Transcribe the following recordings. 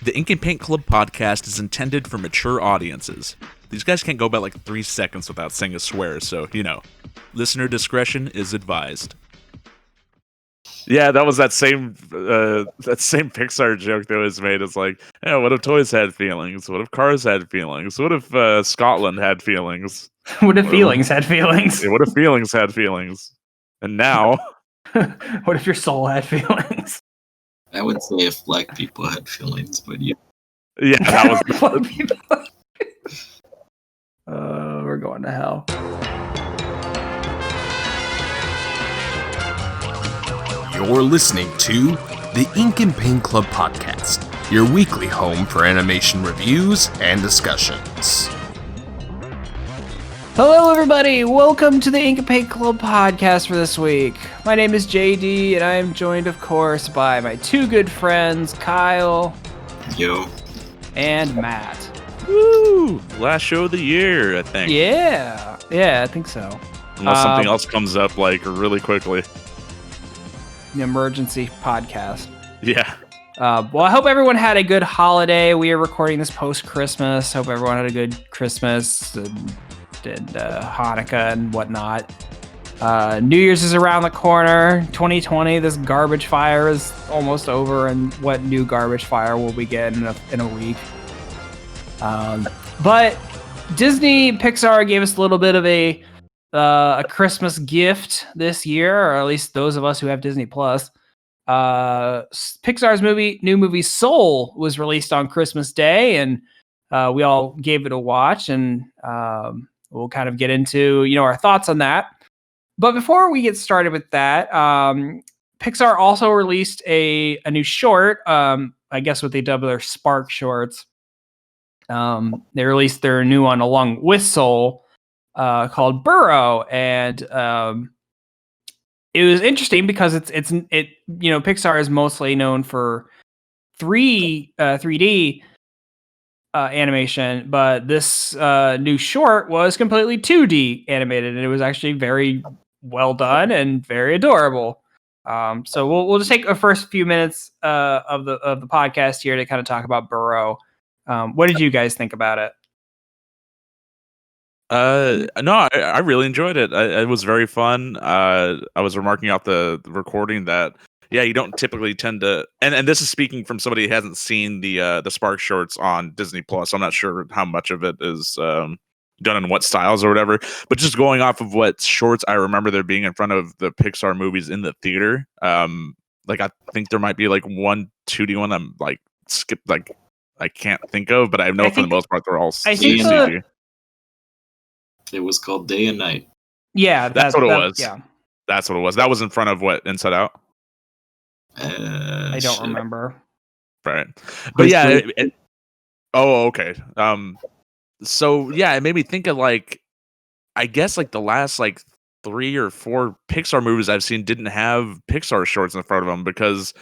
The Ink and Paint Club podcast is intended for mature audiences. These guys can't go about like 3 seconds without saying a swear, so, listener discretion is advised. Yeah, that was that same Pixar joke that was made. It's like, yeah, what if toys had feelings? What if cars had feelings? What if Scotland had feelings? What if feelings had feelings? What if feelings had feelings? And now... What if your soul had feelings? I would say if black people had feelings, but yeah. Yeah, that was... Black people. We're going to hell. You're listening to the Ink and Paint Club podcast, your weekly home for animation reviews and discussions. Hello, everybody. Welcome to the Ink and Paint Club podcast for this week. My name is JD, and I am joined, of course, by my two good friends, Kyle. Yo. And Matt. Woo! Last show of the year, I think. Yeah, I think so. Unless something else comes up, like, really quickly. The emergency podcast. Yeah. Well, I hope everyone had a good holiday. We are recording this post-Christmas. Hope everyone had a good Christmas and Hanukkah and whatnot. New Year's is around the corner. 2020, this garbage fire is almost over, and what new garbage fire will we get in a week? But Disney Pixar gave us a little bit of a Christmas gift this year, or at least those of us who have Disney Plus. Pixar's new movie Soul was released on Christmas Day, and we all gave it a watch, and we'll kind of get into our thoughts on that. But before we get started with that, Pixar also released a new short. I guess what they dub their Spark shorts. They released their new one along with Soul, called Burrow, and it was interesting because it Pixar is mostly known for 3D animation, but this new short was completely 2D animated, and it was actually very well done and very adorable. So we'll just take the first few minutes of the podcast here to kind of talk about Burrow. What did you guys think about it? No, I really enjoyed it. It was very fun. I was remarking off the recording that, yeah, you don't typically tend to, and this is speaking from somebody who hasn't seen the Spark shorts on Disney Plus. I'm not sure how much of it is done in what styles or whatever, but just going off of what shorts I remember there being in front of the Pixar movies in the theater. Like I think there might be like one 2D one I'm like skipped, like I can't think of, but I know for the most part they're all CG. It was called Day and Night. Yeah, that's what it was. Yeah, that's what it was. That was in front of what, Inside Out? I don't remember. Right, but yeah. Oh, okay. So yeah, it made me think of like, I guess like the last like 3 or 4 Pixar movies I've seen didn't have Pixar shorts in front of them, because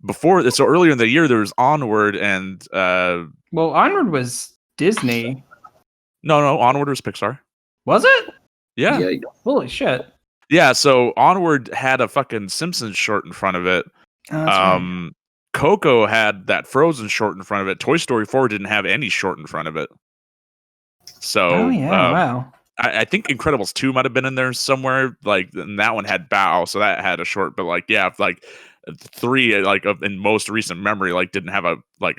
before, so earlier in the year there was Onward and well, Onward was Disney. No, Onward was Pixar. Was it? Yeah. Holy shit. Yeah, so Onward had a fucking Simpsons short in front of it. Right. Coco had that Frozen short in front of it. Toy Story 4 didn't have any short in front of it. So, wow. I think Incredibles 2 might have been in there somewhere. Like, and that one had Bao, so that had a short. But like, yeah, like 3, like in most recent memory, like didn't have a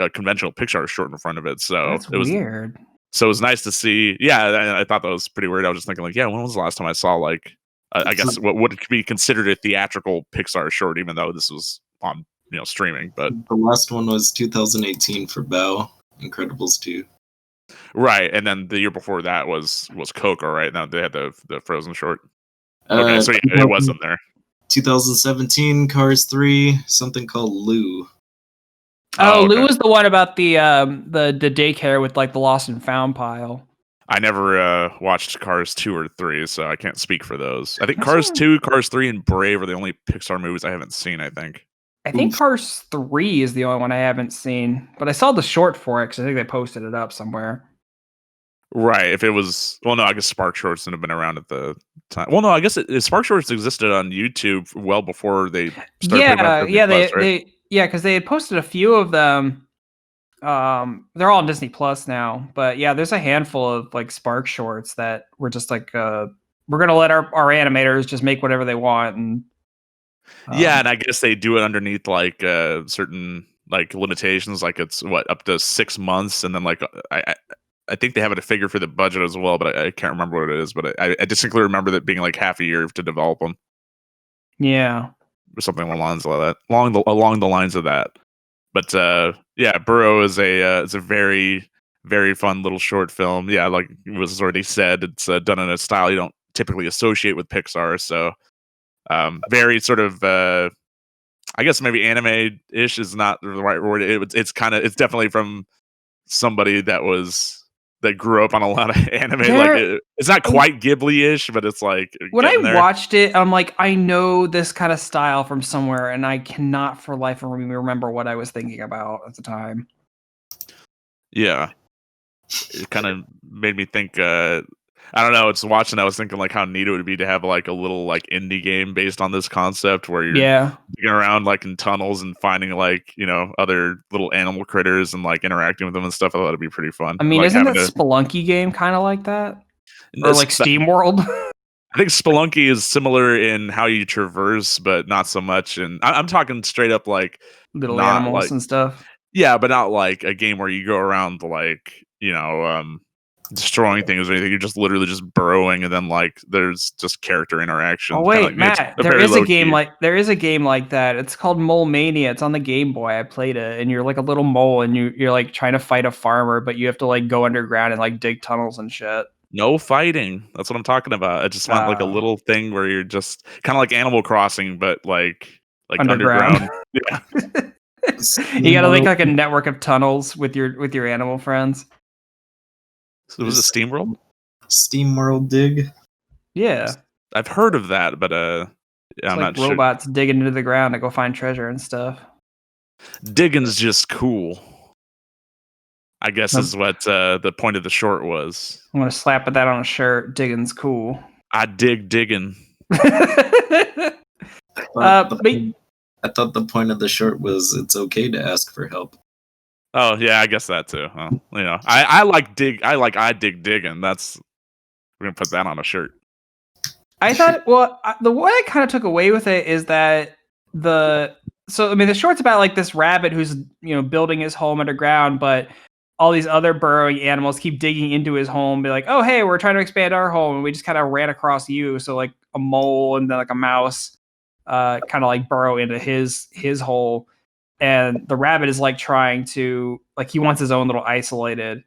conventional Pixar short in front of it. So that's it was weird. So it was nice to see. Yeah, I thought that was pretty weird. I was just thinking like, yeah, when was the last time I saw like, I guess what would be considered a theatrical Pixar short, even though this was on streaming. But the last one was 2018 for Bao, Incredibles 2. Right, and then the year before that was Coco, right? Now they had the Frozen short. Okay, so yeah, it wasn't there. 2017 Cars 3, something called Lou. Oh, okay. Lou was the one about the daycare with like the lost and found pile. I never watched Cars 2 or 3, so I can't speak for those. I think Cars 2, Cars 3, and Brave are the only Pixar movies I haven't seen, I think. I think Cars 3 is the only one I haven't seen, but I saw the short for it because I think they posted it up somewhere. Right, if it was... Well, no, I guess Spark Shorts would have been around at the time. Well, no, I guess Spark Shorts existed on YouTube well before they started... Yeah, because they had posted a few of them they're all on Disney Plus now, but yeah, there's a handful of like Spark shorts that we're just like we're gonna let our animators just make whatever they want, and Yeah, and I guess they do it underneath like certain like limitations, like it's what up to 6 months, and then like I think they have a figure for the budget as well, but I can't remember what it is. But I distinctly remember that being like half a year to develop them, yeah. or something along the lines of that, along the lines of that. But yeah, Burrow is a very very fun little short film. Yeah, like it was already said, it's done in a style you don't typically associate with Pixar. So very sort of I guess maybe anime-ish is not the right word. It's definitely from somebody that grew up on a lot of anime. Like it's not quite Ghibli-ish, but it's like when I there. watched it, I'm like, I know this kind of style from somewhere, and I cannot for life of me remember what I was thinking about at the time. Yeah, it kind of made me think. I don't know. It's watching. I was thinking like how neat it would be to have like a little like indie game based on this concept where you're digging around like in tunnels and finding like other little animal critters and like interacting with them and stuff. I thought it'd be pretty fun. I mean, like isn't that Spelunky game kind of like that, or like Steam World? I think Spelunky is similar in how you traverse, but not so much. And I'm talking straight up like little animals and stuff. Yeah, but not like a game where you go around like destroying things or anything. You're just literally just burrowing, and then like there's just character interaction. Oh wait, like, Matt, there is a game like that. It's called Mole Mania. It's on the Game Boy. I played it, and you're like a little mole, and you're like trying to fight a farmer, but you have to like go underground and like dig tunnels and shit. No fighting. That's what I'm talking about. I just want like a little thing where you're just kind of like Animal Crossing, but like underground. Yeah. You gotta make like a network of tunnels with your animal friends. So was it SteamWorld? SteamWorld Dig. Yeah, I've heard of that, but I'm like not sure. Robots digging into the ground to go find treasure and stuff. Digging's just cool, I guess is what the point of the short was. I'm gonna slap that on a shirt. Digging's cool. I dig digging. I thought the point of the short was it's okay to ask for help. Oh yeah, I guess that too. I like dig digging. We're gonna put that on a shirt. I thought, the way I kind of took away with it is that the short's about like this rabbit who's building his home underground, but all these other burrowing animals keep digging into his home, be like, oh hey, we're trying to expand our home, and we just kind of ran across you. So like a mole and then like a mouse, kind of like burrow into his hole. And the rabbit is like trying to he wants his own little isolated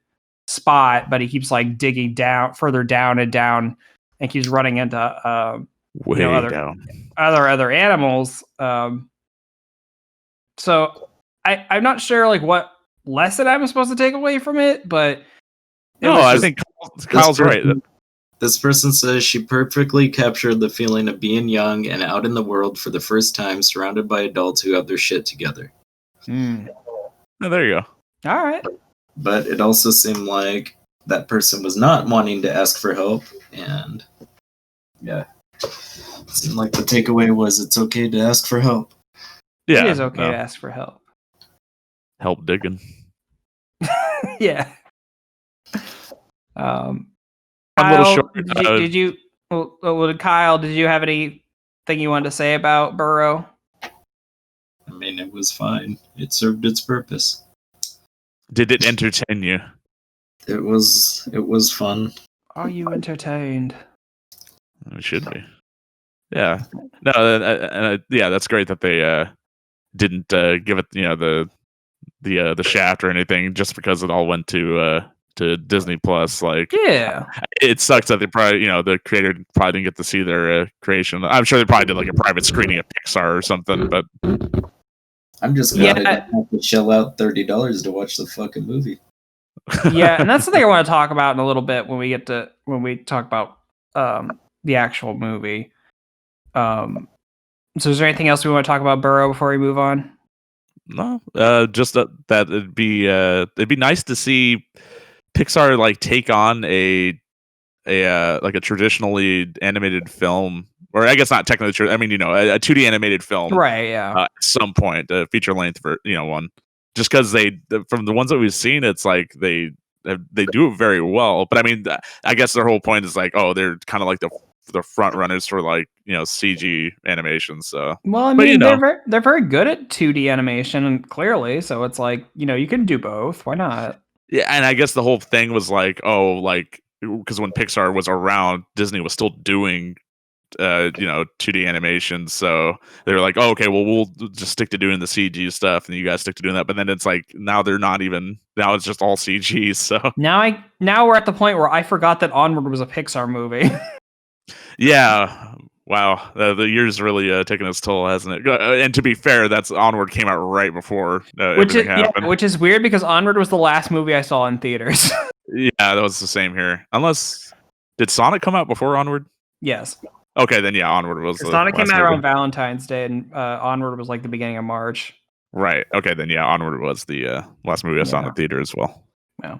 spot, but he keeps like digging further down and down, and keeps running into other animals. So I'm not sure like what lesson I'm supposed to take away from it, but I think Kyle's right. This person says she perfectly captured the feeling of being young and out in the world for the first time, surrounded by adults who have their shit together. Oh, there you go. All right. But it also seemed like that person was not wanting to ask for help, and yeah, it seemed like the takeaway was it's okay to ask for help. Yeah, it is okay to ask for help. Help digging. Yeah. Kyle, Kyle, did you have anything you wanted to say about Burrow? I mean, it was fine. It served its purpose. Did it entertain you? It was fun. Are you entertained? It should be. Yeah. No. Yeah, that's great that they didn't give it the shaft or anything just because it all went to Disney Plus. Like, yeah, it sucks that they probably the creator probably didn't get to see their creation. I'm sure they probably did like a private screening at Pixar or something, but I'm just glad I didn't have to shell out $30 to watch the fucking movie. Yeah, and that's the thing I want to talk about in a little bit when we talk about the actual movie. So is there anything else we want to talk about Burrow before we move on? No, just that it'd be nice to see Pixar like take on a traditionally animated film, or I guess not technically. I mean, a 2D animated film, right? Yeah, at some point, a feature length for one just because from the ones that we've seen, it's like they do it very well. But I mean, I guess their whole point is like, oh, they're kind of like the front runners for like CG animation. So well, I mean, they're very good at 2D animation, and clearly, so it's like you can do both. Why not? Yeah, and I guess the whole thing was like, oh, like because when Pixar was around, Disney was still doing 2D animation, so they were like, oh, okay, well, we'll just stick to doing the CG stuff, and you guys stick to doing that. But then it's like now they're not even. Now it's just all CG. So now we're at the point where I forgot that Onward was a Pixar movie. Yeah. Wow. The year's really taken its toll, hasn't it? And to be fair, that's Onward came out right before everything happened. Which is weird because Onward was the last movie I saw in theaters. Yeah, that was the same here. Unless, did Sonic come out before Onward? Yes. Okay, then yeah, Onward was the Sonic came last out movie. around Valentine's Day, and Onward was like the beginning of March. Right. Okay, then yeah, Onward was the last movie I saw in the theater as well. Yeah.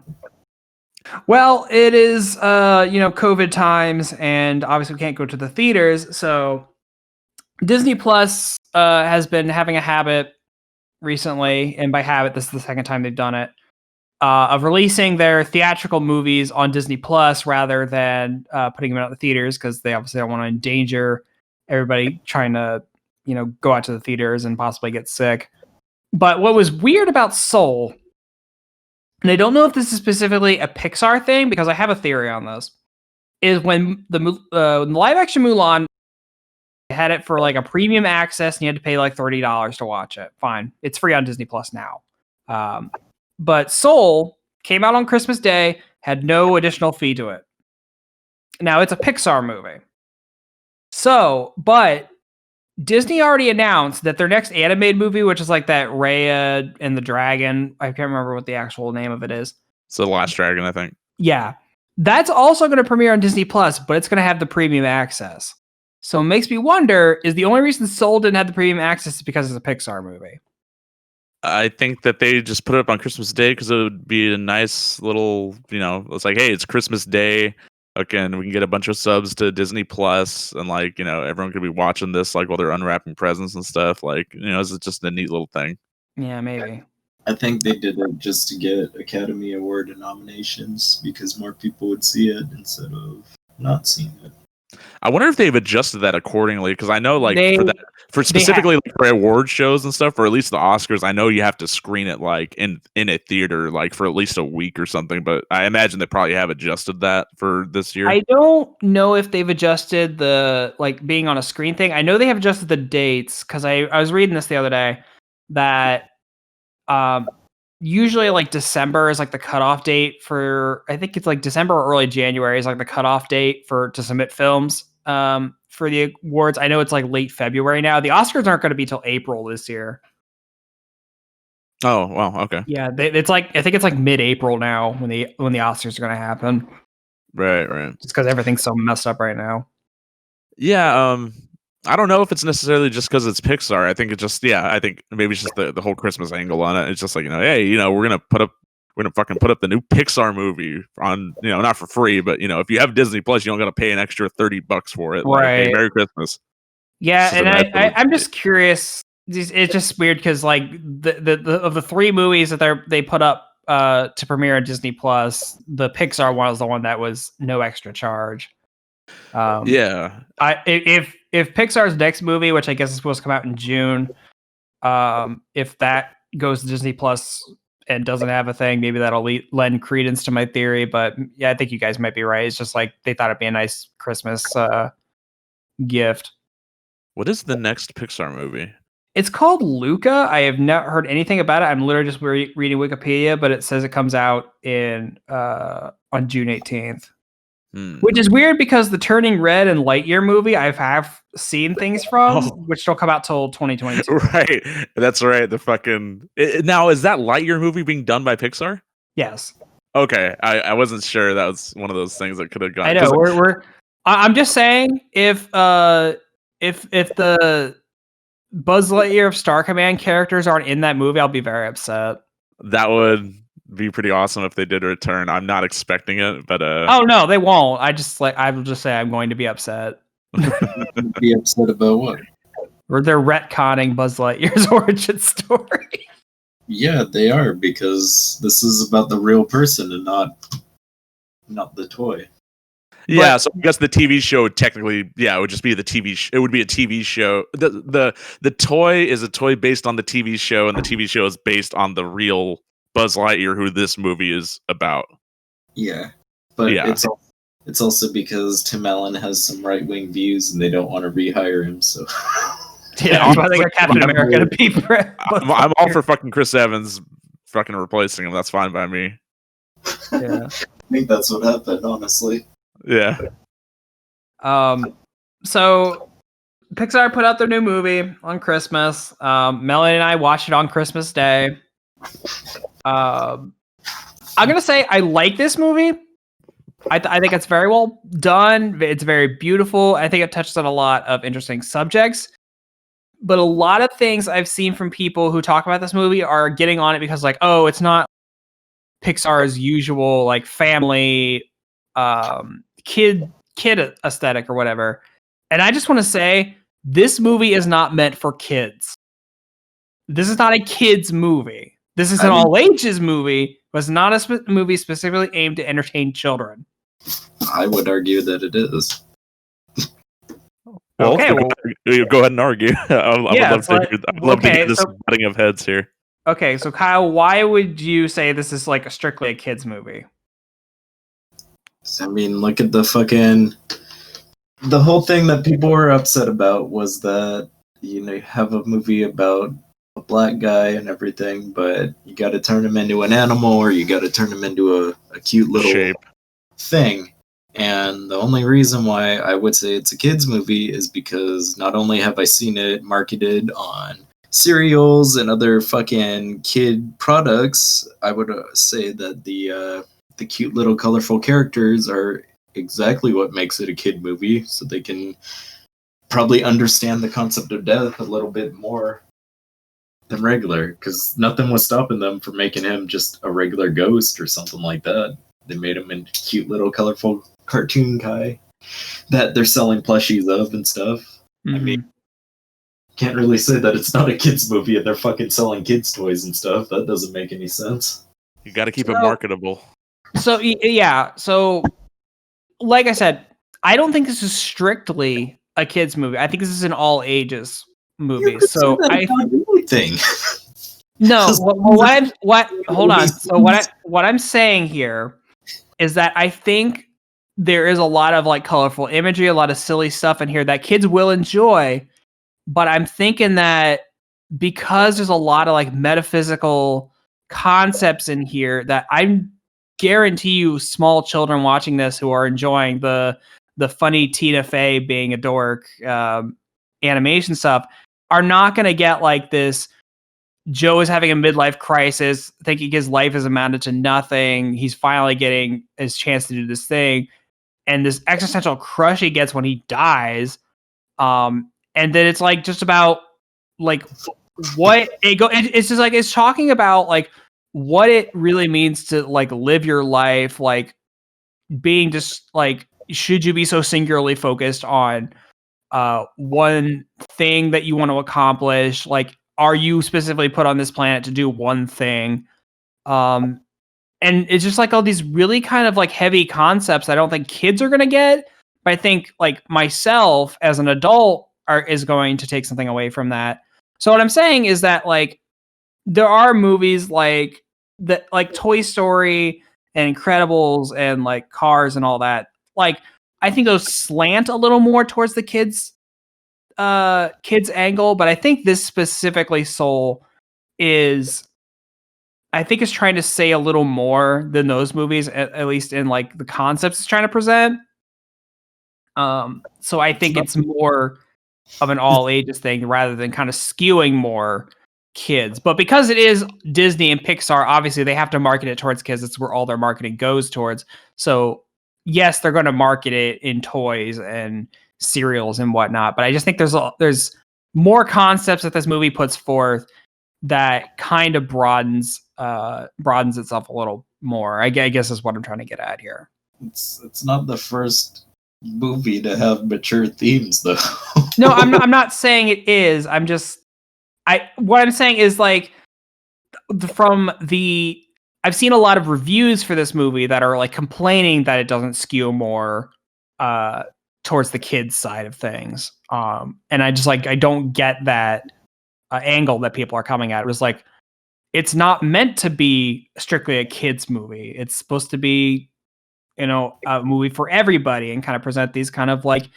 Well, it is COVID times, and obviously we can't go to the theaters. So Disney Plus has been having a habit recently, and by habit, this is the second time they've done it, of releasing their theatrical movies on Disney Plus rather than putting them out in the theaters, because they obviously don't want to endanger everybody trying to go out to the theaters and possibly get sick. But what was weird about Soul, and I don't know if this is specifically a Pixar thing, because I have a theory on this, is when the live action Mulan had it for like a premium access and you had to pay like $30 to watch it. Fine. It's free on Disney Plus now. But Soul came out on Christmas Day, had no additional fee to it. Now it's a Pixar movie. So, but Disney already announced that their next animated movie, which is like that Raya and the Dragon, I can't remember what the actual name of it is. So The Last Dragon, I think. Yeah. That's also going to premiere on Disney Plus, but it's going to have the premium access. So it makes me wonder, is the only reason Soul didn't have the premium access is because it's a Pixar movie? I think that they just put it up on Christmas Day because it would be a nice little, it's like, hey, it's Christmas Day. Okay, and we can get a bunch of subs to Disney Plus, and like, everyone could be watching this like while they're unwrapping presents and stuff. Like, it's just a neat little thing. Yeah, maybe. I think they did it just to get Academy Award nominations because more people would see it instead of not seeing it. I wonder if they've adjusted that accordingly, because I know for specifically like for award shows and stuff, or at least the Oscars, I know you have to screen it like in a theater like for at least a week or something. But I imagine they probably have adjusted that for this year. I don't know if they've adjusted the like being on a screen thing. I know they have adjusted the dates, because I was reading this the other day that usually like December is like the cutoff date for, I think it's like December or early January is like the cutoff date to submit films for the awards. I know it's like late February now. The Oscars aren't going to be till April this year. Oh, wow. Okay. Yeah, it's like, I think it's like mid-April now when the Oscars are going to happen. Right. Just because everything's so messed up right now. Yeah. I don't know if it's necessarily just because it's Pixar. I think it's just, I think maybe it's just the whole Christmas angle on it. It's just like, hey, we're gonna fucking put up the new Pixar movie on, not for free, but if you have Disney Plus, you don't gotta pay an extra $30 for it. Like, right. Hey, Merry Christmas. Yeah, and I'm just curious. It's just weird because like the of the three movies that they put up to premiere on Disney Plus, the Pixar one was the one that was no extra charge. Yeah. If Pixar's next movie, which I guess is supposed to come out in June, if that goes to Disney Plus and doesn't have a thing, maybe that'll lend credence to my theory. But yeah, I think you guys might be right. It's just like they thought it'd be a nice Christmas gift. What is the next Pixar movie? It's called Luca. I have not heard anything about it. I'm literally just reading Wikipedia, but it says it comes out on June 18th. Which is weird because the Turning Red and Lightyear movie I have seen things from, which don't come out till 2022. Right, that's right. The fucking now, is that Lightyear movie being done by Pixar? Yes. Okay, I wasn't sure. That was one of those things that could have gone. I know. I'm just saying if the Buzz Lightyear of Star Command characters aren't in that movie, I'll be very upset. That would be pretty awesome if they did return. I'm not expecting it, but oh no, they won't. I will just say I'm going to be upset. Be upset about what? Or they're retconning Buzz Lightyear's origin story. Yeah, they are, because this is about the real person and not the toy. Yeah, But- so I guess the TV show technically, it would just be the TV. It would be a TV show. The toy is a toy based on the TV show, and the TV show is based on the real Buzz Lightyear, who this movie is about. Yeah, but Yeah. it's also because Tim Allen has some right-wing views and they don't want to rehire him. So Yeah, that's why they got Captain America to be. I'm all for fucking Chris Evans fucking replacing him. That's fine by me. Yeah. I think that's what happened, honestly. Yeah. So Pixar put out their new movie on Christmas. Melanie and I watched it on Christmas Day. I'm gonna say I like this movie. I think it's very well done. It's very beautiful. I think it touches on a lot of interesting subjects. But a lot of things I've seen from people who talk about this movie are getting on it because, like, oh, it's not Pixar's usual like family kid aesthetic or whatever. And I just want to say this movie is not meant for kids. This is not a kids movie. This is an all ages movie, but it's not a movie specifically aimed to entertain children. I would argue that it is. Well, Okay, go ahead and argue. I would love to hear this butting of heads here. Okay, so Kyle, why would you say this is like strictly a kids movie? I mean, look at the whole thing that people were upset about was that, you know, you have a movie about a black guy and everything, but you got to turn him into an animal or you got to turn him into a cute little shape thing. And the only reason why I would say it's a kids movie is because not only have I seen it marketed on cereals and other fucking kid products, I would say that the cute little colorful characters are exactly what makes it a kid movie, so they can probably understand the concept of death a little bit more than regular, because nothing was stopping them from making him just a regular ghost or something like that. They made him into cute little colorful cartoon guy that they're selling plushies of and stuff. Mm-hmm. I mean, can't really say that it's not a kids movie and they're fucking selling kids toys and stuff. That doesn't make any sense. You got to keep it marketable. So yeah, so like I said, I don't think this is strictly a kids movie. I think this is an all ages movie. So thing. No, hold on. So what I'm saying here is that I think there is a lot of like colorful imagery, a lot of silly stuff in here that kids will enjoy, but I'm thinking that because there's a lot of like metaphysical concepts in here that I guarantee you small children watching this who are enjoying the funny Tina Fey being a dork animation stuff are not going to get like this. Joe is having a midlife crisis, thinking his life has amounted to nothing. He's finally getting his chance to do this thing. And this existential crush he gets when he dies. And then it's like just about like what it's just like it's talking about like what it really means to like live your life, like being just like, should you be so singularly focused on one thing that you want to accomplish? Like, are you specifically put on this planet to do one thing? And it's just like all these really kind of like heavy concepts I don't think kids are going to get, but I think like myself as an adult is going to take something away from that. So what I'm saying is that like there are movies like that, like Toy Story and Incredibles and like Cars and all that. Like I think those slant a little more towards the kids angle, but I think this specifically Soul is trying to say a little more than those movies, at least in like the concepts it's trying to present. So I think it's more of an all ages thing rather than kind of skewing more kids. But because it is Disney and Pixar, obviously they have to market it towards kids. It's where all their marketing goes towards. So yes, they're going to market it in toys and cereals and whatnot. But I just think there's more concepts that this movie puts forth that kind of broadens itself a little more. I guess is what I'm trying to get at here. It's not the first movie to have mature themes, though. No, I'm not saying it is. What I'm saying is like I've seen a lot of reviews for this movie that are like complaining that it doesn't skew more towards the kids side of things. And I just I don't get that angle that people are coming at. It was like, it's not meant to be strictly a kids movie. It's supposed to be, a movie for everybody and kind of present these kind of like,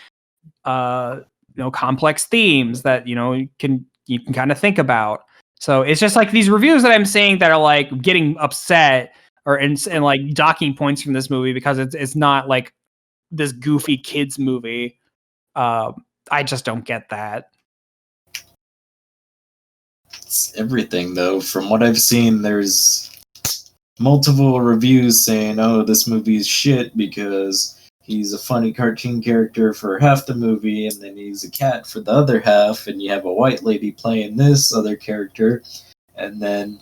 complex themes that, you can kind of think about. So it's just like these reviews that I'm seeing that are like getting upset and like docking points from this movie because it's not like this goofy kids movie. I just don't get that. It's everything though. From what I've seen, there's multiple reviews saying, "Oh, this movie is shit because he's a funny cartoon character for half the movie, and then he's a cat for the other half, and you have a white lady playing this other character." And then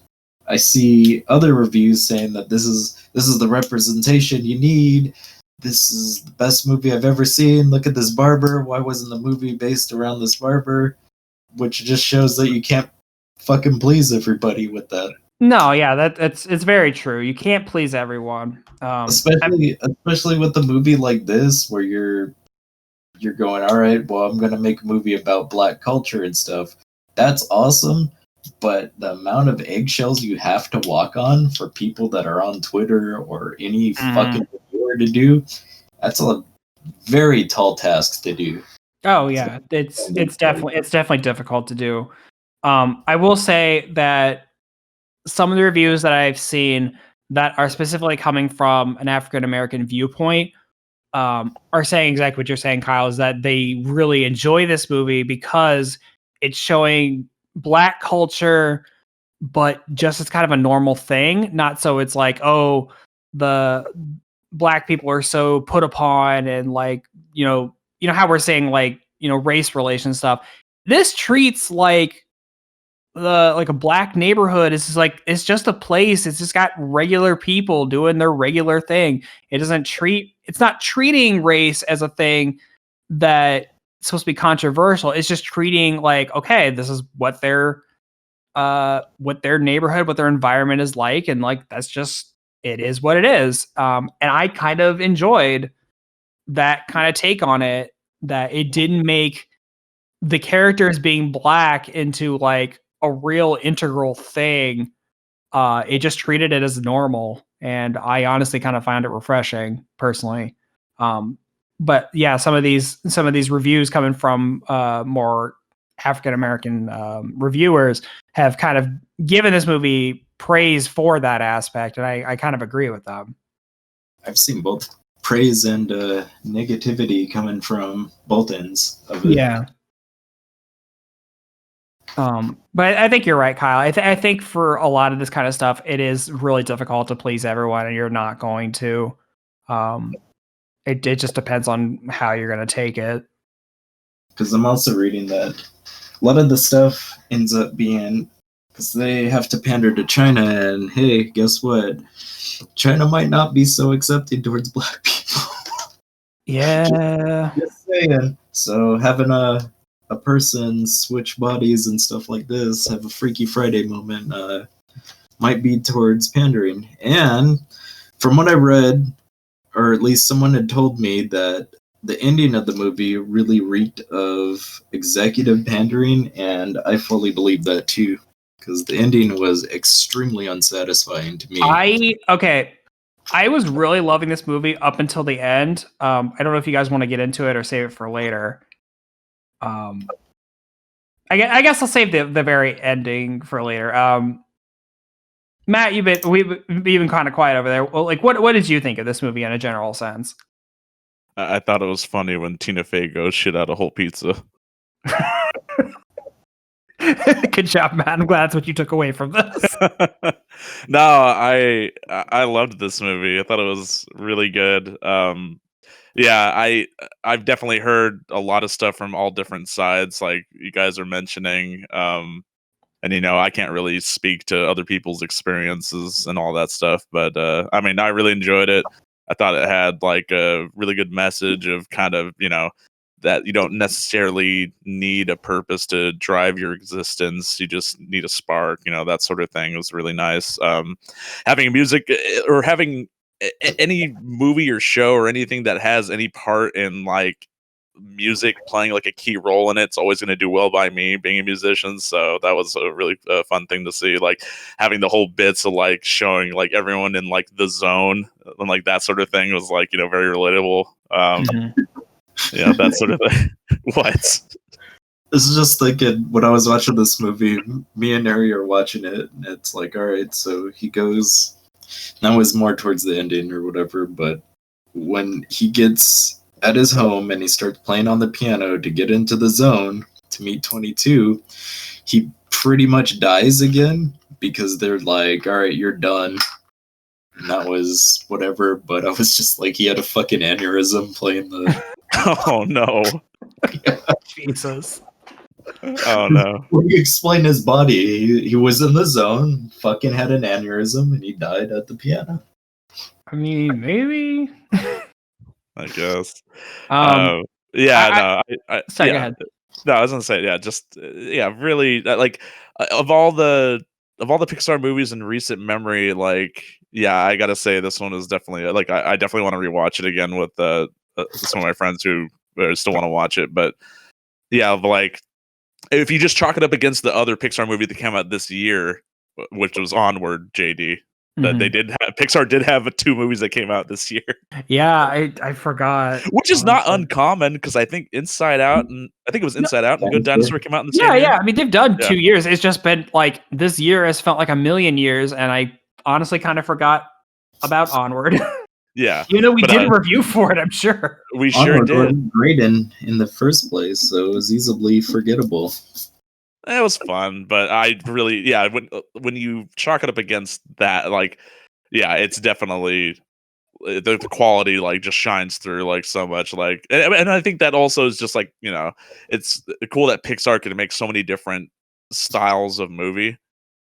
I see other reviews saying that this is the representation you need. This is the best movie I've ever seen. Look at this barber. Why wasn't the movie based around this barber? Which just shows that you can't fucking please everybody with that. No, yeah, it's very true. You can't please everyone. Especially with a movie like this, where you're going, all right, well, I'm gonna make a movie about Black culture and stuff. That's awesome, but the amount of eggshells you have to walk on for people that are on Twitter or any fucking reviewer to do, that's a very tall task to do. Oh yeah, it's definitely difficult to do. I will say that some of the reviews that I've seen that are specifically coming from an African American viewpoint are saying exactly what you're saying, Kyle, is that they really enjoy this movie because it's showing Black culture, but just as kind of a normal thing. Not so it's like, oh, the Black people are so put upon and like, how we're saying like, race relations stuff. This treats like a Black neighborhood is just like, it's just a place. It's just got regular people doing their regular thing. It's not treating race as a thing that it's supposed to be controversial. It's just treating like, okay, this is what their neighborhood, what their environment is like. And like, that's just, it is what it is. And I kind of enjoyed that kind of take on it, that it didn't make the characters being Black into like a real integral thing. It just treated it as normal, and I honestly kind of find it refreshing personally. But yeah, some of these reviews coming from more African American reviewers have kind of given this movie praise for that aspect, and I kind of agree with them. I've seen both praise and negativity coming from both ends of it. Yeah. But I think you're right, Kyle. I think for a lot of this kind of stuff, it is really difficult to please everyone, and you're not going to. It just depends on how you're going to take it. Because I'm also reading that a lot of the stuff ends up being because they have to pander to China, and hey, guess what? China might not be so accepting towards Black people. Yeah. Just saying. So having a person switch bodies and stuff like this, have a Freaky Friday moment, might be towards pandering. And from what I read, or at least someone had told me, that the ending of the movie really reeked of executive pandering, and I fully believe that too, because the ending was extremely unsatisfying to me. I was really loving this movie up until the end. I don't know if you guys want to get into it or save it for later. I guess I'll save the very ending for later. Matt, we've been kind of quiet over there. Well, like, what did you think of this movie in a general sense? I thought it was funny when Tina Fey goes shit out a whole pizza. Good job, Matt. I'm glad that's what you took away from this. No, I loved this movie. I thought it was really good. Yeah, I've definitely heard a lot of stuff from all different sides, like you guys are mentioning. And I can't really speak to other people's experiences and all that stuff, but I mean, I really enjoyed it. I thought it had like a really good message of kind of that you don't necessarily need a purpose to drive your existence. You just need a spark, that sort of thing was really nice. Having music or having any movie or show or anything that has any part in like music playing like a key role in it's always going to do well by me being a musician. So that was a really fun thing to see, like having the whole bits of like showing like everyone in like the zone and like that sort of thing was like very relatable. That sort of thing. What? This is just thinking when I was watching this movie, me and Neri are watching it, and it's like, all right, so he goes. That was more towards the ending or whatever, but when he gets at his home and he starts playing on the piano to get into the zone to meet 22, he pretty much dies again because they're like, all right, you're done. And that was whatever, but I was just like, he had a fucking aneurysm playing the... Oh, no. Jesus. Oh, no. When you explain his body, he was in the zone, fucking had an aneurysm, and he died at the piano. I mean, maybe. I guess. Sorry, Go ahead. No, I was gonna say, really, like of all the Pixar movies in recent memory, like, I gotta say this one is definitely like I definitely want to rewatch it again with some of my friends who still want to watch it. But like if you just chalk it up against the other Pixar movie that came out this year, which was Onward, JD. That they did have, Pixar did have 2 movies that came out this year. Yeah, I forgot. Which is not uncommon because I think Inside Out and Good Dinosaur came out in the same year. Yeah. I mean, they've done 2 years. It's just been like this year has felt like a million years, and I honestly kind of forgot about Onward. Yeah, we did a review for it. I'm sure we sure did. Great in the first place, so it was easily forgettable. It was fun, but I really, when you chalk it up against that, like, it's definitely the quality like just shines through like so much, like, and I think that also is just like it's cool that Pixar can make so many different styles of movie,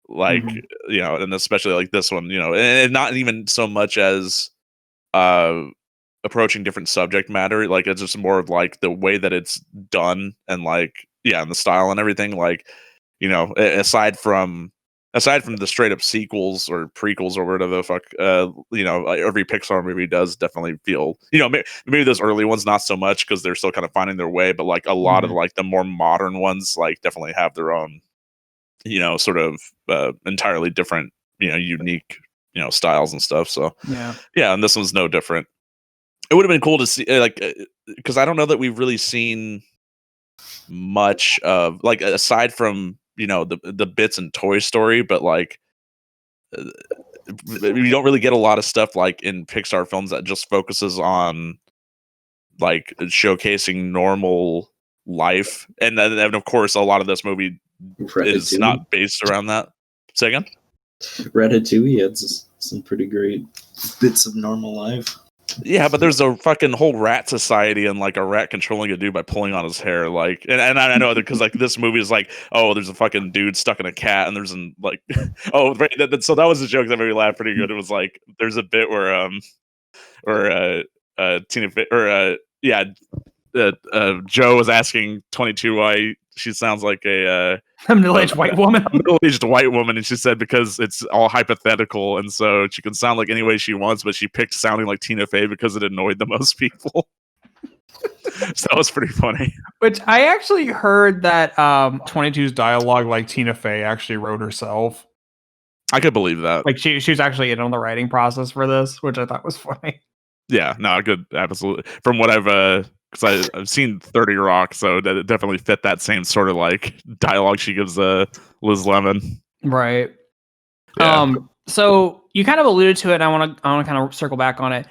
like and especially like this one, and not even so much as approaching different subject matter, like it's just more of like the way that it's done and like and the style and everything, like aside from the straight up sequels or prequels or whatever the fuck every Pixar movie does definitely feel maybe those early ones not so much because they're still kind of finding their way, but like a lot of like the more modern ones like definitely have their own sort of entirely different unique styles and stuff. So and this one's no different. It would have been cool to see like because I don't know that we've really seen much of like aside from the bits in Toy Story, but like you don't really get a lot of stuff like in Pixar films that just focuses on like showcasing normal life, and then of course a lot of this movie is not based around that. Say again? Ratatouille had some pretty great bits of normal life. Yeah, but there's a fucking whole rat society and like a rat controlling a dude by pulling on his hair, like, and I know that because like this movie is like, oh, there's a fucking dude stuck in a cat, and there's like, oh, right, so that was a joke that made me laugh pretty good. It was like there's a bit where Tina or Joe was asking 22 why she sounds like a middle-aged white woman. Middle-aged white woman, and she said because it's all hypothetical, and so she can sound like any way she wants, but she picked sounding like Tina Fey because it annoyed the most people. So that was pretty funny. Which I actually heard that 22's dialogue, like Tina Fey actually wrote herself. I could believe that. Like she was actually in on the writing process for this, which I thought was funny. Yeah, no, good, absolutely. From what I've because I've seen 30 Rock, so that it definitely fit that same sort of like dialogue she gives Liz Lemon. Right. Yeah. So you kind of alluded to it, and I want to kind of circle back on it.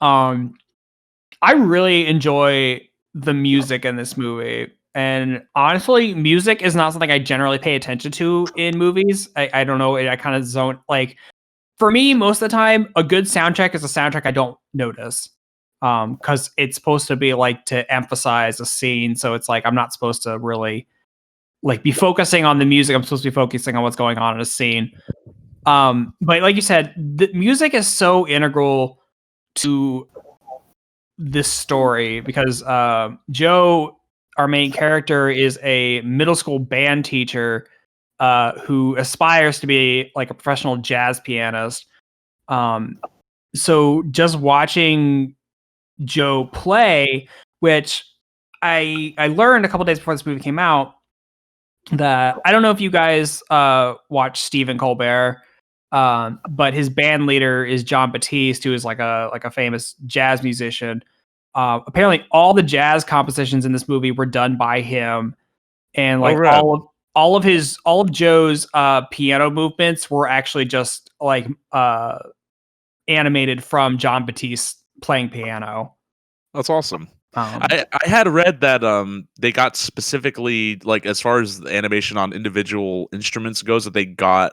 I really enjoy the music in this movie, and honestly, music is not something I generally pay attention to in movies. I don't know, I kind of zone, like, for me, most of the time, a good soundtrack is a soundtrack I don't notice. Because it's supposed to be like to emphasize a scene, so it's like I'm not supposed to really like be focusing on the music. I'm supposed to be focusing on what's going on in a scene. But like you said, the music is so integral to this story because Joe, our main character, is a middle school band teacher who aspires to be like a professional jazz pianist. So just watching Joe play, which I learned a couple days before this movie came out, that I don't know if you guys watch Stephen Colbert, but his band leader is John Batiste, who is like a famous jazz musician. Apparently, all the jazz compositions in this movie were done by him, and like all of Joe's piano movements were actually just like animated from John Batiste playing piano. That's awesome. I had read that they got specifically, like, as far as the animation on individual instruments goes, that they got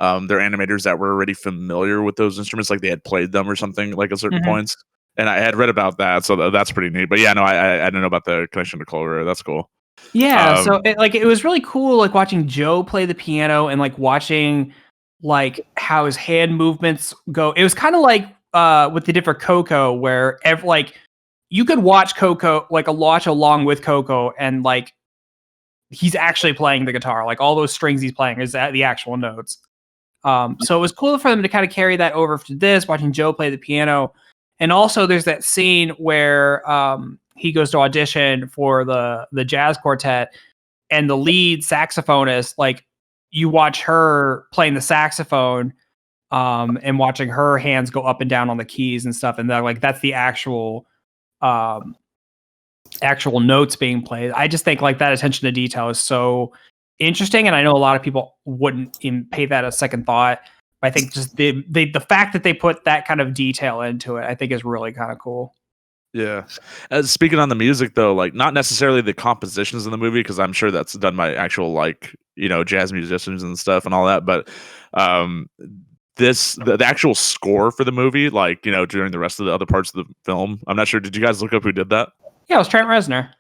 their animators that were already familiar with those instruments, like they had played them or something, like at certain points. And I had read about that, so that's pretty neat. But yeah, no, I don't know about the connection to Clover. That's cool. Yeah, so it was really cool, like watching Joe play the piano and like watching like how his hand movements go. It was kind of like with the different Coco, where like you could watch Coco, like watch along with Coco, and like he's actually playing the guitar. Like all those strings he's playing is the actual notes. So it was cool for them to kind of carry that over to this, watching Joe play the piano. And also there's that scene where he goes to audition for the jazz quartet, and the lead saxophonist, like you watch her playing the saxophone and watching her hands go up and down on the keys and stuff. And like that's the actual notes being played. I just think like that attention to detail is so interesting, and I know a lot of people wouldn't even pay that a second thought. But I think just the fact that they put that kind of detail into it, I think is really kind of cool. Yeah. Speaking on the music though, like not necessarily the compositions in the movie, because I'm sure that's done by actual like, you know, jazz musicians and stuff and all that, but the actual score for the movie, like, you know, during the rest of the other parts of the film, I'm not sure. Did you guys look up who did that? Yeah, it was Trent Reznor.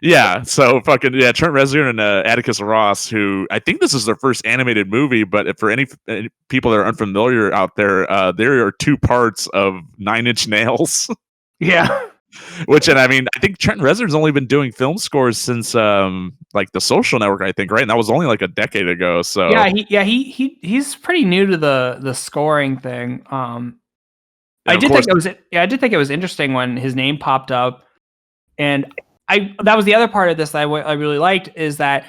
Yeah, so Trent Reznor and Atticus Ross, who I think this is their first animated movie, but for any people that are unfamiliar out there, there are two parts of Nine Inch Nails. Yeah. Which, and I mean, I think Trent Reznor's only been doing film scores since like The Social Network, I think, right? And that was only like a decade ago. So he's pretty new to the scoring thing. I did think it was interesting when his name popped up, and that was the other part of this that I really liked, is that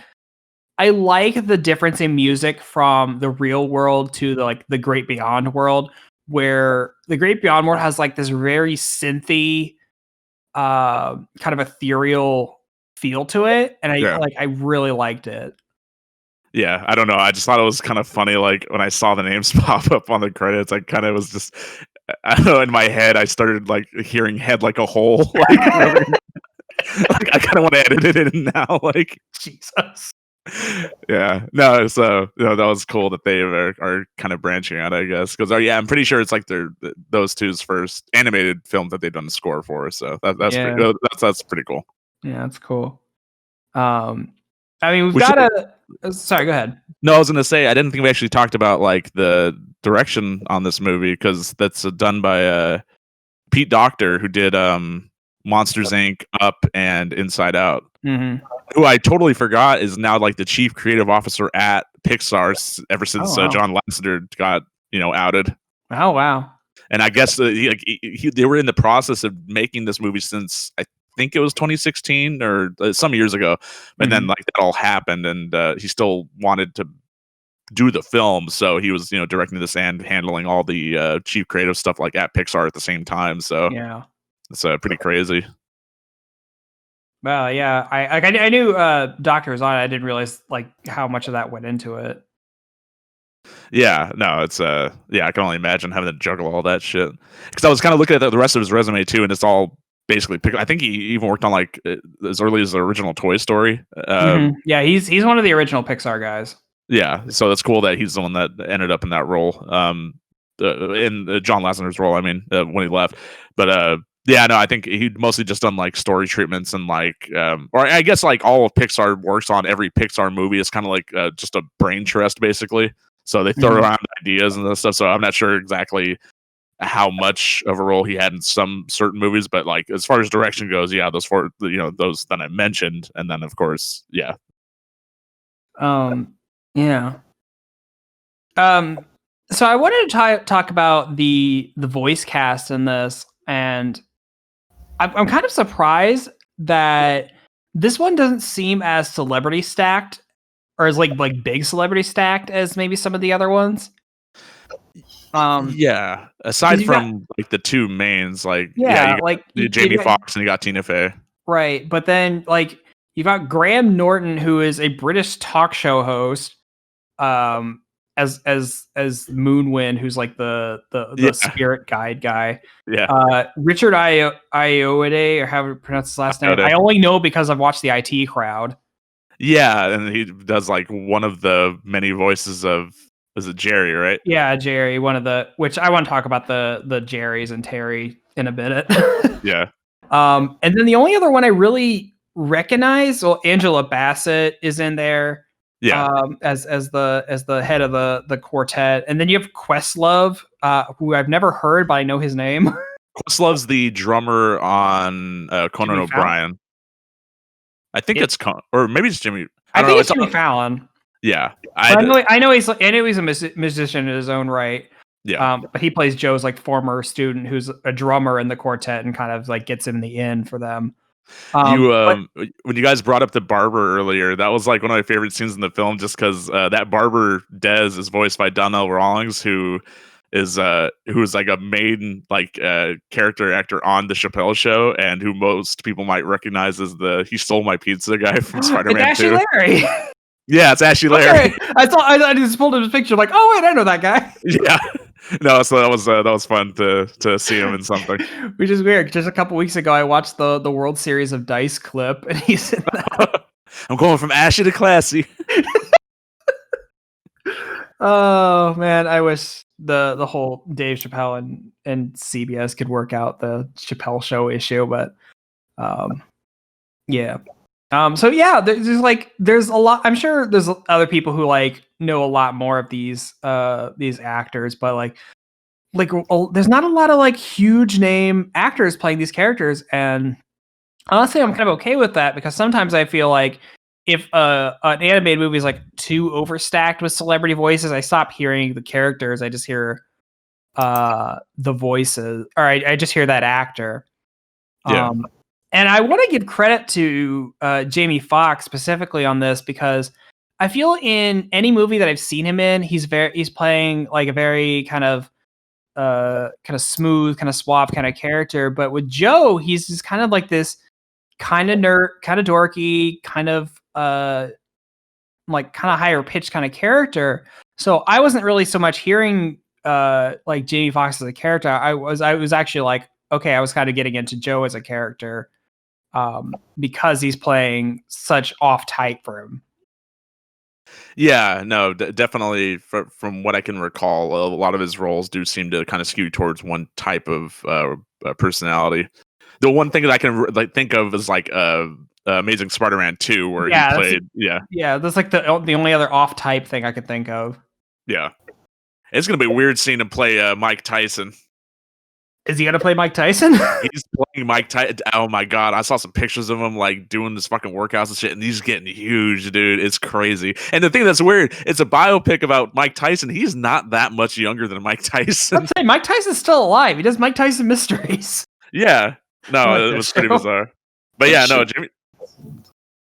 I like the difference in music from the real world to the Great Beyond world, where the Great Beyond world has like this very synthy, kind of ethereal feel to it, and I really liked it. Yeah, I don't know. I just thought it was kind of funny. Like when I saw the names pop up on the credits, I kind of was just, I don't know, in my head, I started like hearing "head like a hole." Like, really, like I kind of want to edit it in now. Like Jesus. Yeah, no. So that was cool that they are kind of branching out, I guess. Because I'm pretty sure it's like those two's first animated film that they've done the score for. So that's pretty cool. Yeah, that's cool. I mean, sorry, go ahead. No, I was gonna say I didn't think we actually talked about like the direction on this movie, because that's done by Pete Docter, who did Monsters Inc., Up, and Inside Out. Mm-hmm. Who I totally forgot is now like the chief creative officer at Pixar ever since John Lasseter got outed. Oh wow! And I guess they were in the process of making this movie since I think it was 2016 or some years ago, but then like that all happened, and he still wanted to do the film, so he was directing this and handling all the chief creative stuff like at Pixar at the same time. So yeah, it's pretty crazy. Well, yeah, I knew Doctor was on it. I didn't realize like how much of that went into it. Yeah, no, it's I can only imagine having to juggle all that shit. Because I was kind of looking at the rest of his resume too, and it's all basically I think he even worked on like as early as the original Toy Story. Yeah, he's one of the original Pixar guys. Yeah, so that's cool that he's the one that ended up in that role, in John Lasseter's role. I mean, when he left, but yeah, no, I think he'd mostly just done like story treatments and like, or I guess like all of Pixar works on every Pixar movie is kind of like just a brain trust basically. So they throw around ideas and stuff. So I'm not sure exactly how much of a role he had in some certain movies, but like as far as direction goes, yeah, those four, those that I mentioned, and then of course, yeah. Yeah. So I wanted to talk about the voice cast in this, and I'm kind of surprised that this one doesn't seem as celebrity stacked, or as like big celebrity stacked as maybe some of the other ones. Yeah, aside from like the two mains, like you got like Jamie Foxx and you got Tina Fey, right? But then like you've got Graham Norton, who is a British talk show host, as Moonwind, who's like the spirit guide guy. Yeah. Richard Ayoade, or however you pronounce his last name. I only know because I've watched the IT Crowd. Yeah, and he does like one of the many voices of, is it Jerry, right? Yeah, Jerry, which I want to talk about the Jerrys and Terry in a minute. Yeah. And then the only other one I really recognize, well, Angela Bassett is in there. Yeah. As the head of the quartet, and then you have Questlove, who I've never heard, but I know his name. Questlove's the drummer on Conan O'Brien. I think it's or maybe it's Jimmy. I think it's Jimmy Fallon. Yeah, I know he's a musician in his own right. Yeah, but he plays Joe's like former student, who's a drummer in the quartet, and kind of like gets in the end for them. When you guys brought up the barber earlier, that was like one of my favorite scenes in the film, just because that barber Dez is voiced by Donnell Rawlings, who is like a main like character actor on the Chappelle Show, and who most people might recognize as the "He Stole My Pizza" guy from Spider-Man 2. Larry. Yeah, it's Ashley Larry. Okay. I just pulled up his picture, like, oh wait, I know that guy. Yeah. No, so that was fun to see him in something. Which is weird. Just a couple weeks ago, I watched the World Series of Dice clip, and he's in that. I'm going from ashy to classy. Oh man, I wish the whole Dave Chappelle and CBS could work out the Chappelle Show issue, but yeah. So yeah, there's a lot. I'm sure there's other people who like know a lot more of these actors, but like there's not a lot of like huge name actors playing these characters, and honestly, I'm kind of okay with that, because sometimes I feel like if an animated movie is like too overstacked with celebrity voices, I stop hearing the characters. I just hear the voices, or I just hear that actor. Yeah. And I want to give credit to Jamie Foxx specifically on this, because I feel in any movie that I've seen him in, he's playing like a very kind of smooth, kind of suave kind of character. But with Joe, he's just kind of like this kind of nerd, kind of dorky, kind of like kind of higher pitched kind of character. So I wasn't really so much hearing like Jamie Foxx as a character. I was actually like, okay, I was kind of getting into Joe as a character. Because he's playing such off type for him. Yeah, no, definitely. From what I can recall, a lot of his roles do seem to kind of skew towards one type of personality. The one thing that I can think of is like Amazing Spider-Man 2, where he played. That's like the only other off type thing I could think of. Yeah, it's gonna be weird seeing him play Mike Tyson. Is he gonna play Mike Tyson? He's playing Mike Tyson. Oh my god, I saw some pictures of him like doing this fucking workouts and shit, and he's getting huge, dude. It's crazy. And the thing that's weird, it's a biopic about Mike Tyson. He's not that much younger than Mike Tyson. I'd say Mike Tyson's still alive. He does Mike Tyson Mysteries. Yeah, no, it was pretty bizarre. But yeah, no, Jimmy.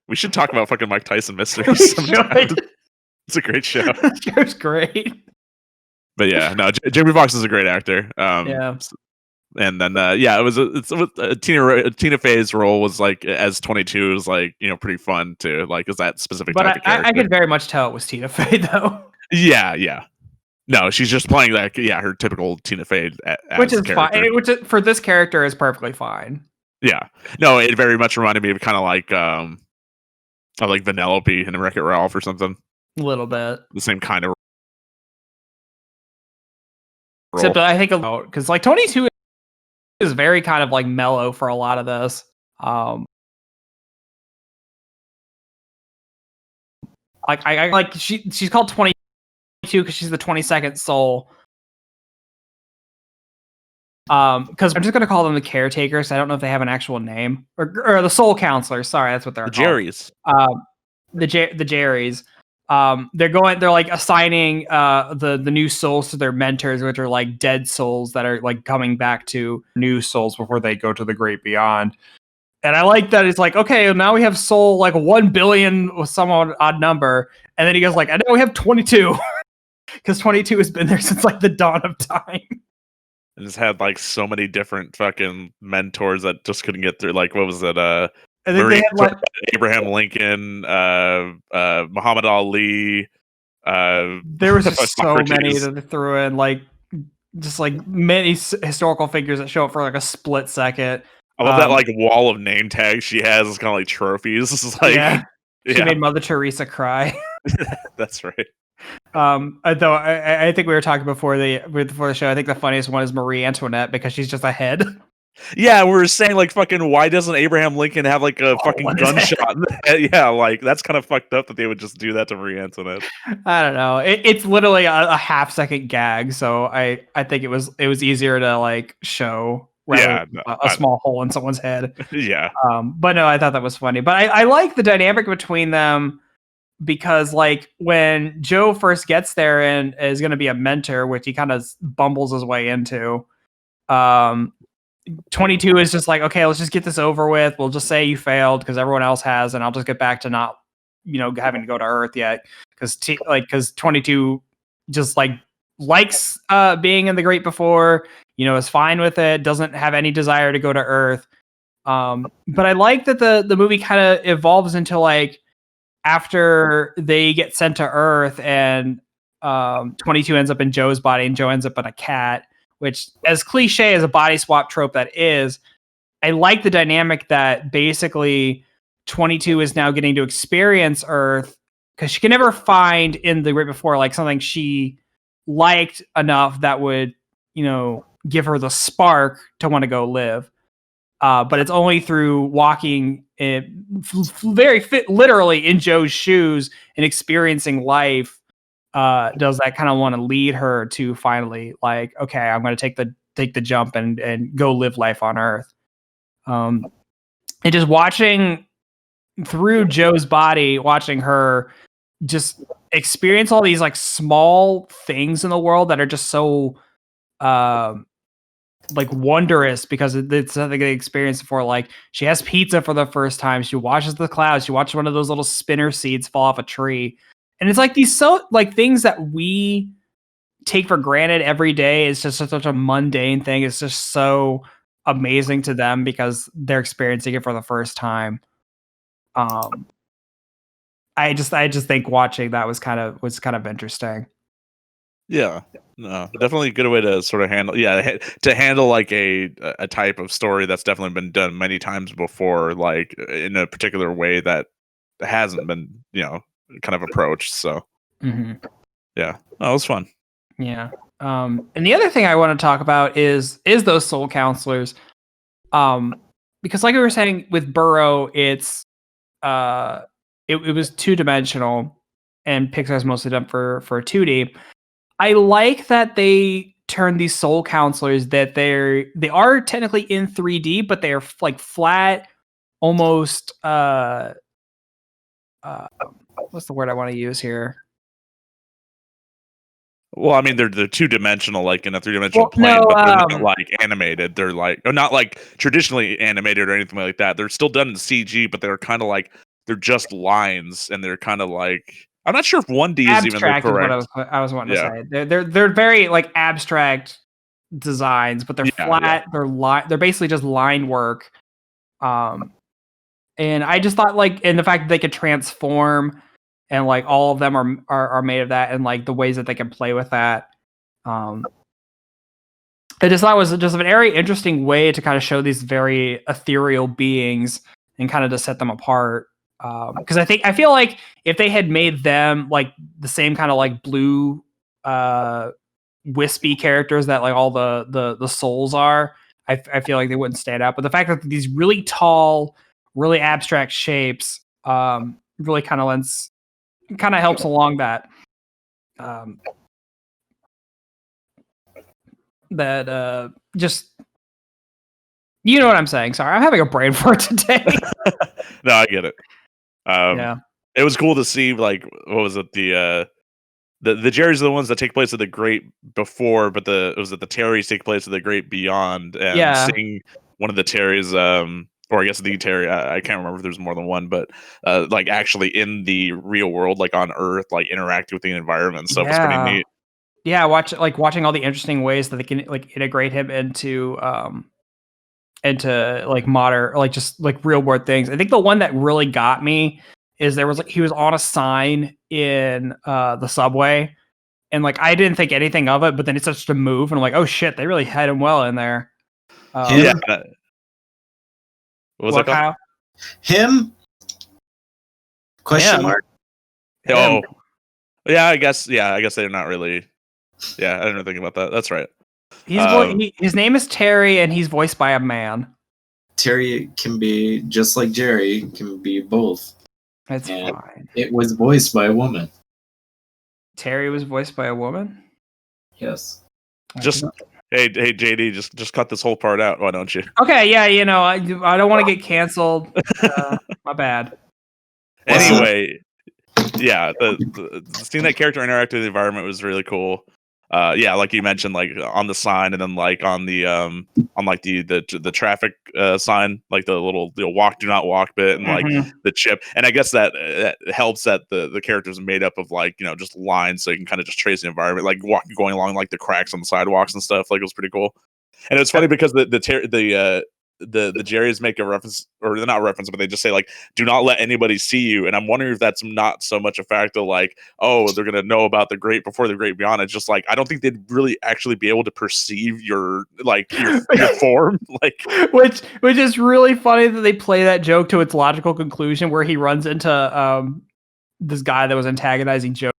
We should talk about fucking Mike Tyson Mysteries sometime. It's a great show. It was great. But yeah, no, Jamie Foxx is a great actor. Yeah. And then Tina Fey's role was like as 22 was like, pretty fun to like, is that specific type of character. I could very much tell it was Tina Fey though. Yeah. No, she's just playing like her typical Tina Fey which is character. Fine. Which for this character is perfectly fine. Yeah. No, it very much reminded me of kind of like Vanellope in Wreck-It Ralph or something. A little bit. The same kind of role. Except I think because like 22 is very kind of like mellow for a lot of this. Like I like she's called 22 because she's the 22nd soul. Because I'm just gonna call them the caretakers. I don't know if they have an actual name or the soul counselors. Sorry, that's what they're The called. Jerrys. The Jerrys. They're like assigning the new souls to their mentors, which are like dead souls that are like coming back to New souls before they go to the great beyond. And I like that it's like, okay, now we have soul like 1 billion with some odd number. And then he goes like, I know we have 22. Because 22 has been there since like the dawn of time. And just had like so many different fucking mentors that just couldn't get through. Like, what was it? And then they had like Abraham Lincoln, Muhammad Ali. There was just so many that they threw in, like just like many historical figures that show up for like a split second. I love that like wall of name tags she has is kind of like trophies. It's like, she made Mother Teresa cry. That's right. Though I think we were talking before the show. I think the funniest one is Marie Antoinette because she's just a head. Yeah, we were saying like fucking why doesn't Abraham Lincoln have like a fucking gunshot? Yeah, like that's kind of fucked up that they would just do that to Marie Antoinette. I don't know. It's literally a half-second gag, so I think it was easier to like show a small hole in someone's head. Yeah. But no, I thought that was funny. But I like the dynamic between them because like when Joe first gets there and is going to be a mentor, which he kind of bumbles his way into, 22 is just like, okay, let's just get this over with. We'll just say you failed because everyone else has, and I'll just get back to not, having to go to Earth yet. Because 22 just likes being in the Great Before, is fine with it, doesn't have any desire to go to Earth. But I like that the movie kind of evolves into like after they get sent to Earth and 22 ends up in Joe's body and Joe ends up in a cat. Which, as cliche as a body swap trope that is, I like the dynamic that basically 22 is now getting to experience Earth because she can never find in the Great Before like something she liked enough that would, give her the spark to want to go live. But it's only through walking literally in Joe's shoes and experiencing life does that kind of want to lead her to finally like, okay, I'm going to take the jump and go live life on Earth. And just watching through Joe's body, watching her just experience all these like small things in the world that are just so like wondrous because it's something they experienced before. Like she has pizza for the first time. She watches the clouds. She watches one of those little spinner seeds fall off a tree. And it's like these things that we take for granted every day. It's just such a mundane thing. It's just so amazing to them because they're experiencing it for the first time. I just think watching that was kind of interesting. Yeah, no, definitely a good way to sort of handle like a type of story that's definitely been done many times before, like in a particular way that hasn't been, kind of approached. So yeah, that was fun. Yeah. And the other thing I want to talk about is those soul counselors. Because like we were saying with Burrow, it's it was 2-dimensional and Pixar's mostly done for 2D. I like that they turned these soul counselors that they are technically in 3D, but they are like flat, almost what's the word I want to use here? Well, I mean, they're 2-dimensional, like in a 3-dimensional plane, but they're not like animated. They're like, or not like traditionally animated or anything like that. They're still done in CG, but they're kind of like they're just lines, and they're kind of like I'm not sure if 1D is even the correct. Is what I was wanting to say. They're very like abstract designs, but they're flat. Yeah. They're basically just line work. And I just thought and the fact that they could transform. And like all of them are made of that, and like the ways that they can play with that. I just thought it was just a very interesting way to kind of show these very ethereal beings and kind of to set them apart. Because I feel like if they had made them like the same kind of like blue, wispy characters that like all the souls are, I feel like they wouldn't stand out. But the fact that these really tall, really abstract shapes, really kind of helps along that just You know what I'm saying? Sorry, I'm having a brain fart today. No, I get it. Yeah. It was cool to see, like, what was it? The Jerrys are the ones that take place at the Great Before, but the Terrys take place at the Great Beyond, and Yeah. seeing one of the Terrys, or I guess the Terry, I can't remember if there's more than one, but like actually in the real world, like on Earth, like interacting with the environment and stuff was pretty Yeah. neat. Yeah, watching all the interesting ways that they can like integrate him into like modern, like just like real world things. I think the one that really got me is there was like he was on a sign in the subway, and like I didn't think anything of it, but then it's just a move, and I'm like, oh shit, they really had him well in there. Yeah. What was What, that called? Kyle? Him? Question Him. mark? Oh, yeah. I guess they're not really. Yeah, I didn't think about that. That's right. His name is Terry, and he's voiced by a man. Terry can be just like Jerry, can be both. That's And fine. it was voiced by a woman. Terry was voiced by a woman. Yes. Just hey JD, just cut this whole part out. Why don't you? Okay, yeah, you know, I don't want to get canceled. My bad. Anyway, yeah, the seeing that character interact with the environment was really cool. Yeah, like you mentioned, like on the sign, and then like on the like the traffic sign, like the little walk, do not walk bit, and like the chip. And I guess that helps that the characters are made up of like just lines, so you can kind of just trace the environment, like going along like the cracks on the sidewalks and stuff. Like it was pretty cool. And it's funny because the Jerrys make a reference, or they're not reference, but they just say like, "Do not let anybody see you." And I'm wondering if that's not so much a fact of like, oh, they're gonna know about the Great Before, the Great Beyond. It's just like I don't think they'd really actually be able to perceive your form, like which is really funny that they play that joke to its logical conclusion, where he runs into this guy that was antagonizing Joe.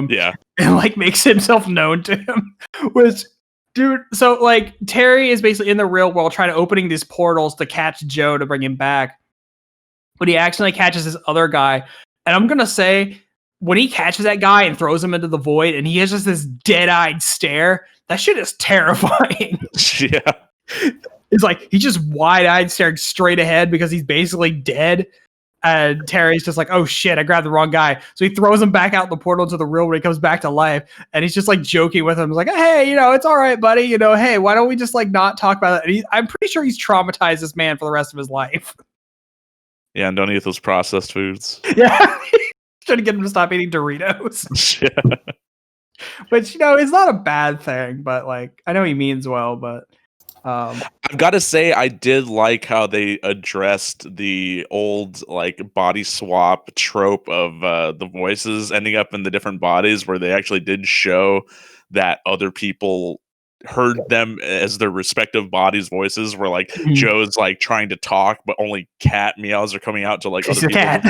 Yeah, and like makes himself known to him, which. Dude, so like Terry is basically in the real world trying to opening these portals to catch Joe to bring him back. But he accidentally catches this other guy. And I'm going to say, when he catches that guy and throws him into the void and he has just this dead-eyed stare, that shit is terrifying. Yeah. It's like he's just wide-eyed staring straight ahead because he's basically dead. And Terry's just like, oh shit, I grabbed the wrong guy. So he throws him back out the portal into the real when he comes back to life. And he's just like joking with him. He's like, hey, it's all right, buddy. Hey, why don't we just like not talk about it? And I'm pretty sure he's traumatized this man for the rest of his life. Yeah, and don't eat those processed foods. Yeah. Trying to get him to stop eating Doritos. Yeah. Which, it's not a bad thing, but like, I know he means well, but I've got to say, I did like how they addressed the old like body swap trope of the voices ending up in the different bodies, where they actually did show that other people heard them as their respective bodies' voices. Where like Joe's like trying to talk, but only cat meows are coming out to like other people. Yeah,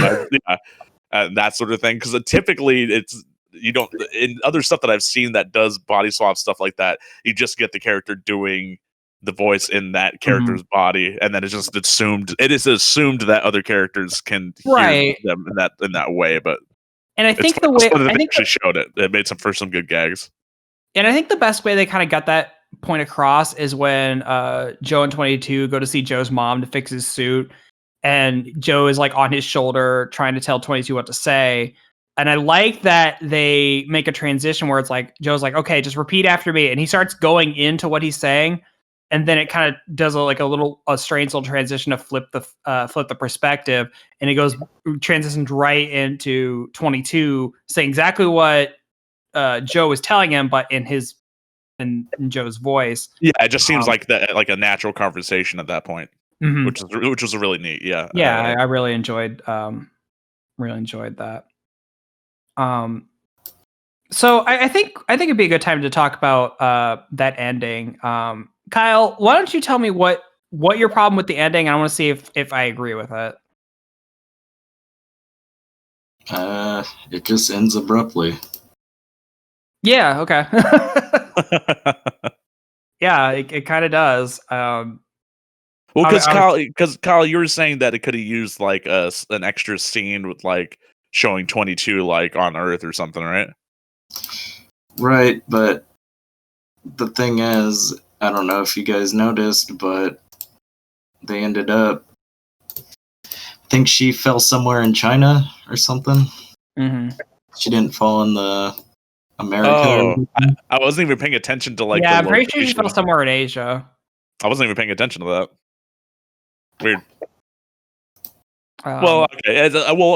that sort of thing. Because typically it's. You don't in other stuff that I've seen that does body swap stuff like that. You just get the character doing the voice in that character's body, and then it's just assumed. It is assumed that other characters can hear them in that way. But and I think the way I think actually showed it. It made some good gags. And I think the best way they kind of got that point across is when Joe and 22 go to see Joe's mom to fix his suit, and Joe is like on his shoulder trying to tell 22 what to say. And I like that they make a transition where it's like Joe's like, okay, just repeat after me, and he starts going into what he's saying. And then it kind of does a strange little transition to flip the perspective, and it transitions right into 22 saying exactly what Joe was telling him, but in Joe's voice. Yeah, it just seems like a natural conversation at that point, which was really neat. Yeah, yeah, I really enjoyed that. So I think it'd be a good time to talk about that ending. Kyle, why don't you tell me what your problem with the ending? I want to see if I agree with it. It just ends abruptly. Yeah. Okay. Yeah, it kind of does. Well, because Kyle, you were saying that it could have used like an extra scene with like showing 22 like on Earth or something, right? Right, but the thing is, I don't know if you guys noticed, but they ended up. I think she fell somewhere in China or something. Mm-hmm. She didn't fall in the America. Oh, I wasn't even paying attention to like. Yeah, the I'm pretty sure she fell location. somewhere in Asia. I wasn't even paying attention to that. Weird. Um, Well,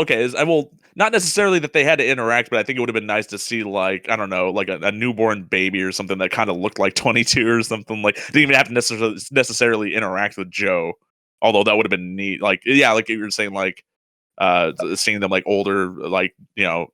okay. I will not necessarily that they had to interact, but I think it would have been nice to see like I don't know, like a newborn baby or something that kind of looked like 22 or something. Like didn't even have to necessarily interact with Joe, although that would have been neat. Like yeah, like you were saying, like seeing them like older, like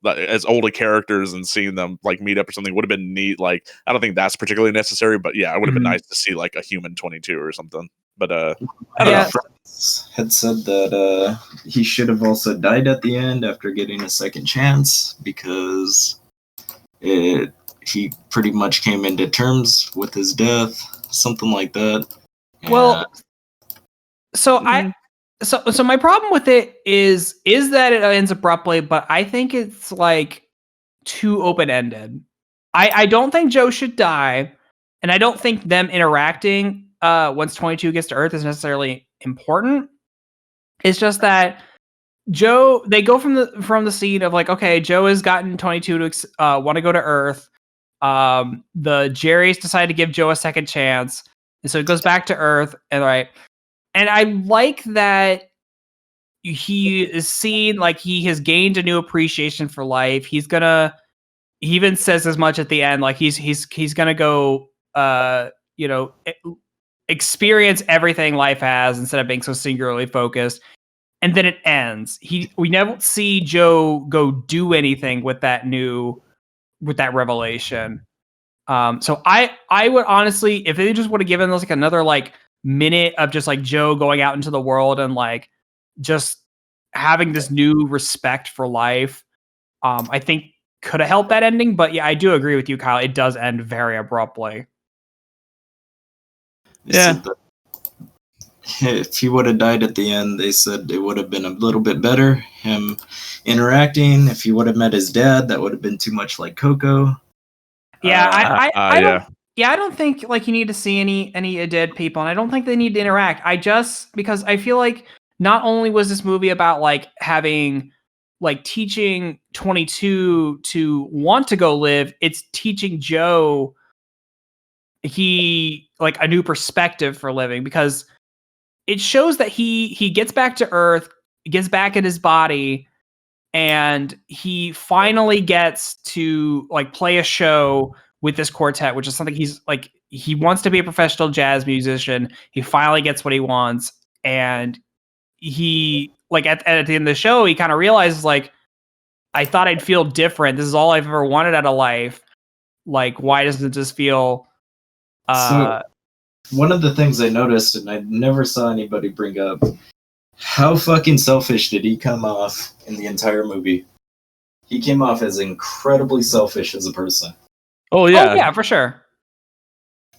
as older characters and seeing them like meet up or something would have been neat. Like I don't think that's particularly necessary, but yeah, it would have been Mhm. nice to see like a human 22 or something. But I My don't Yeah. know. friends had said that he should have also died at the end after getting a second chance because he pretty much came into terms with his death, something like that. Well, And so so my problem with it is that it ends abruptly, but I think it's like too open ended. I don't think Joe should die, and I don't think them interacting once 22 gets to Earth is necessarily important. It's just that they go from the scene of like, okay, Joe has gotten 22 to want to go to Earth. The Jerry's decided to give Joe a second chance, and so it goes back to Earth, and and I like that he is seen like he has gained a new appreciation for life. He even says as much at the end, like he's gonna go experience everything life has instead of being so singularly focused. And then it ends. We never see Joe go do anything with that revelation. So I would honestly, if they just would have given us like another like minute of just like Joe going out into the world and like just having this new respect for life, I think could have helped that ending. But yeah, I do agree with you, Kyle. It does end very abruptly. Yeah. said that if he would have died at the end, they said it would have been a little bit better, him interacting. If he would have met his dad, that would have been too much like Coco. Yeah, I don't. Yeah. Yeah, I don't think like you need to see any dead people, and I don't think they need to interact. Because I feel like not only was this movie about like having like teaching 22 to want to go live, it's teaching Joe like a new perspective for living, because it shows that he gets back to Earth, gets back in his body, and he finally gets to like play a show with this quartet, which is something he wants to be a professional jazz musician. He finally gets what he wants, and he like at the end of the show, he kind of realizes like, I thought I'd feel different. This is all I've ever wanted out of life. Like, why doesn't this feel? So one of the things I noticed, and I never saw anybody bring up, how fucking selfish did he come off in the entire movie? He came off as incredibly selfish as a person. Oh yeah. Oh yeah, for sure.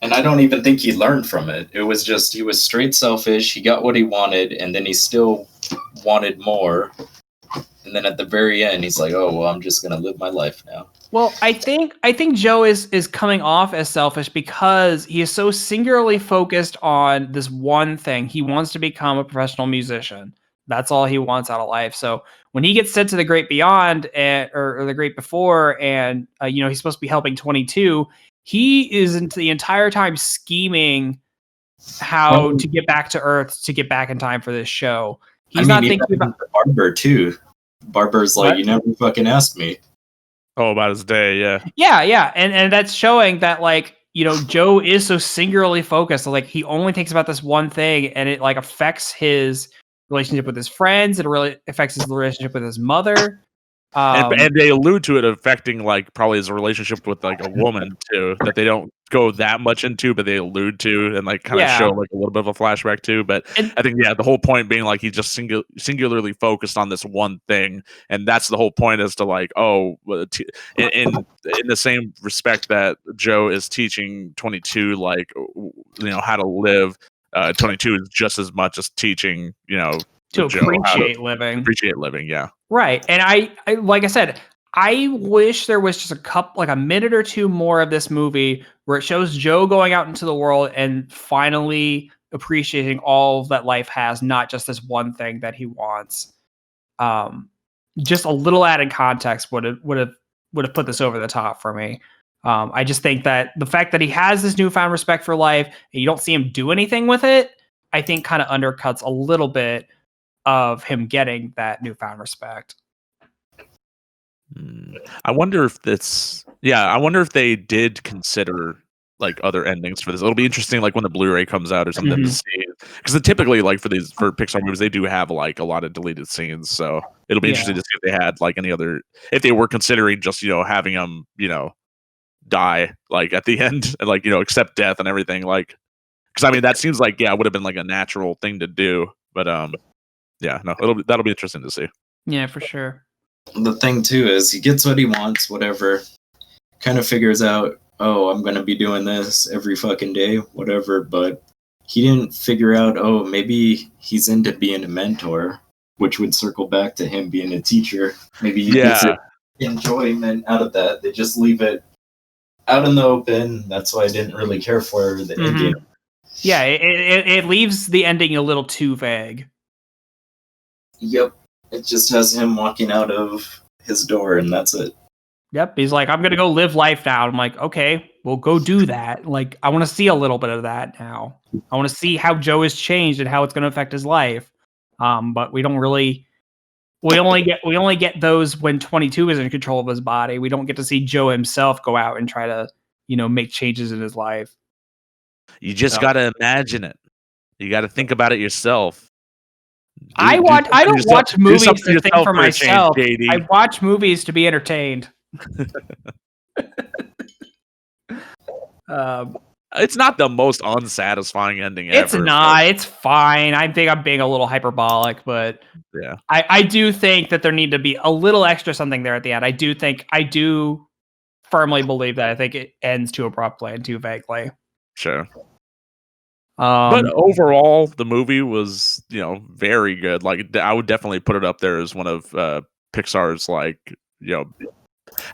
And I don't even think he learned from it. It was just, he was straight selfish. He got what he wanted, and then he still wanted more. And then at the very end, he's like, oh, well, I'm just going to live my life now. Well, I think Joe is coming off as selfish because he is so singularly focused on this one thing. He wants to become a professional musician. That's all he wants out of life. So when he gets sent to the great beyond or the great before, and he's supposed to be helping 22, he isn't the entire time scheming how to get back to Earth to get back in time for this show. He's not thinking about Barber too. Barber's like, What? you never fucking asked me. Oh, about his day. Yeah. Yeah, and that's showing that like Joe is so singularly focused. So, like he only thinks about this one thing, and it like affects his relationship with his friends. It really affects his relationship with his mother. And they allude to it affecting like probably his relationship with like a woman too, that they don't go that much into, but they allude to and like kind of show like a little bit of a flashback too. But I think the whole point being like he's just singularly focused on this one thing, and that's the whole point, as to like in the same respect that Joe is teaching 22 like how to live. 22 is just as much as teaching to Joe appreciate living. Appreciate living, yeah. Right. And I like I said, I wish there was just a minute or two more of this movie where it shows Joe going out into the world and finally appreciating all that life has, not just this one thing that he wants. Just a little added context would have put this over the top for me. I just think that the fact that he has this newfound respect for life and you don't see him do anything with it, I think kind of undercuts a little bit of him getting that newfound respect. I wonder if I wonder if they did consider like other endings for this. It'll be interesting, like when the Blu-ray comes out or something, to see, because typically, like for Pixar movies, they do have like a lot of deleted scenes. So it'll be interesting to see if they had like any other, if they were considering just having him die like at the end and like accept death and everything, like, because I mean that seems like it would have been like a natural thing to do, but that'll be interesting to see. Yeah, for sure. The thing too is he gets what he wants, whatever, kind of figures out, oh, I'm gonna be doing this every fucking day, whatever, but he didn't figure out, oh, maybe he's into being a mentor, which would circle back to him being a teacher. Maybe he gets enjoyment out of that. They just leave it out in the open. That's why I didn't really care for the ending. Yeah, it leaves the ending a little too vague. Yep. It just has him walking out of his door, and that's it. Yep, he's like, I'm gonna go live life now. I'm like, okay, well, go do that. Like, I want to see a little bit of that now. I want to see how Joe has changed and how it's going to affect his life. But we don't really. We only get those when 22 is in control of his body. We don't get to see Joe himself go out and try to, make changes in his life. You just gotta imagine it. You gotta think about it yourself. I don't watch movies to think for myself. I watch movies to be entertained. It's not the most unsatisfying ending ever. It's not. It's fine. I think I'm being a little hyperbolic, but yeah, I do think that there need to be a little extra something there at the end. I do firmly believe that. I think it ends too abruptly and too vaguely. Sure. But overall, the movie was, very good. Like, I would definitely put it up there as one of Pixar's, like,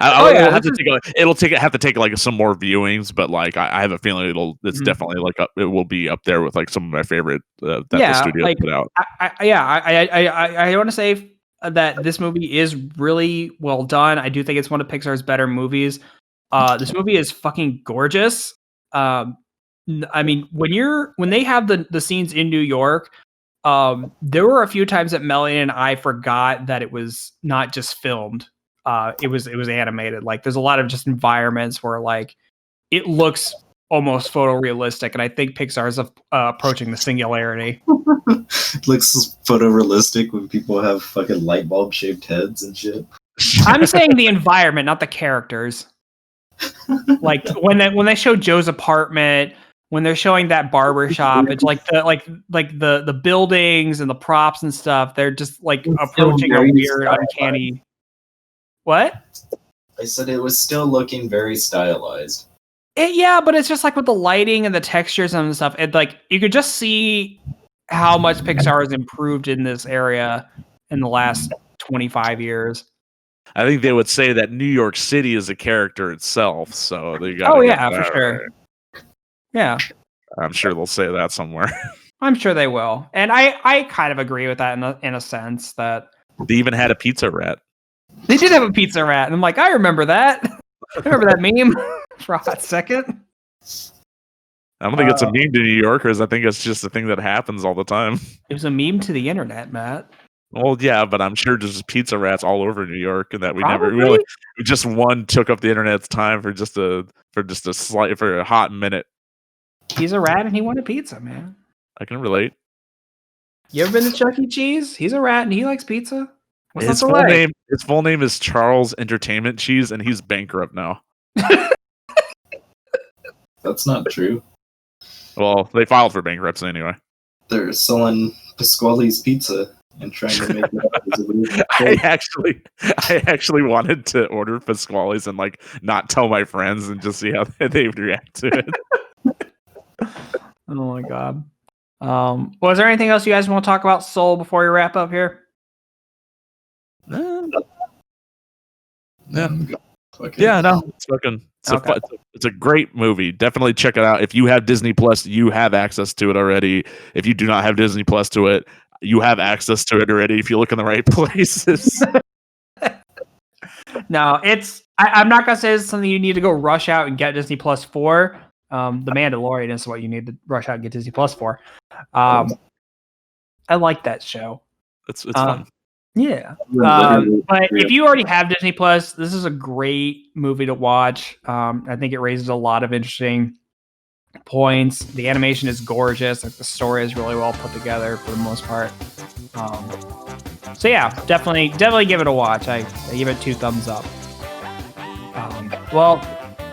have to take like some more viewings, but like I have a feeling it's definitely like it will be up there with like some of my favorite that the studio put out. I want to say that this movie is really well done. I do think it's one of Pixar's better movies. This movie is fucking gorgeous. I mean, when they have the scenes in New York, there were a few times that Melanie and I forgot that it was not just filmed. It was animated. Like, there's a lot of just environments where like it looks almost photorealistic, and I think Pixar is approaching the singularity. It looks photorealistic when people have fucking light bulb shaped heads and shit. I'm saying the environment, not the characters. Like when they show Joe's apartment, when they're showing that barber shop, it's like the buildings and the props and stuff. They're just like approaching a weird, uncanny. What? I said it was still looking very stylized. Yeah, but it's just like with the lighting and the textures and stuff. It like you could just see how much Pixar has improved in this area in the last 25 years. I think they would say that New York City is a character itself, so they got. Oh yeah, for sure. Right. Yeah, I'm sure they'll say that somewhere. I'm sure they will, and I kind of agree with that in a sense that they even had a pizza rat. They did have a pizza rat, and I'm like, I remember that. I remember that meme for a hot second. I don't think it's a meme to New Yorkers. I think it's just a thing that happens all the time. It was a meme to the internet, Matt. Well, yeah, but I'm sure there's pizza rats all over New York, and that we never really just one took up the internet's time for a hot minute. He's a rat and he wanted pizza, man. I can relate. You ever been to Chuck E. Cheese? He's a rat and he likes pizza. His full name is Charles Entertainment Cheese, and he's bankrupt now. That's not true. Well, they filed for bankruptcy anyway. They're selling Pasquale's pizza and trying to make it up as a weird I actually wanted to order Pasquale's and like not tell my friends and just see how they would react to it. Oh my god. Was there anything else you guys want to talk about Soul before we wrap up here? No, Yeah. Okay. Yeah, no, it's fucking. Okay. It's a great movie. Definitely check it out. If you have Disney Plus, you have access to it already. If you do not have Disney Plus to it, you have access to it already. If you look in the right places. No, I'm not gonna say it's something you need to go rush out and get Disney Plus for. The Mandalorian is what you need to rush out and get Disney Plus for. I like that show. It's fun. Yeah. But if you already have Disney Plus, this is a great movie to watch. I think it raises a lot of interesting points. The animation is gorgeous. Like, the story is really well put together for the most part. So yeah, definitely give it a watch. I give it 2 thumbs up. Well,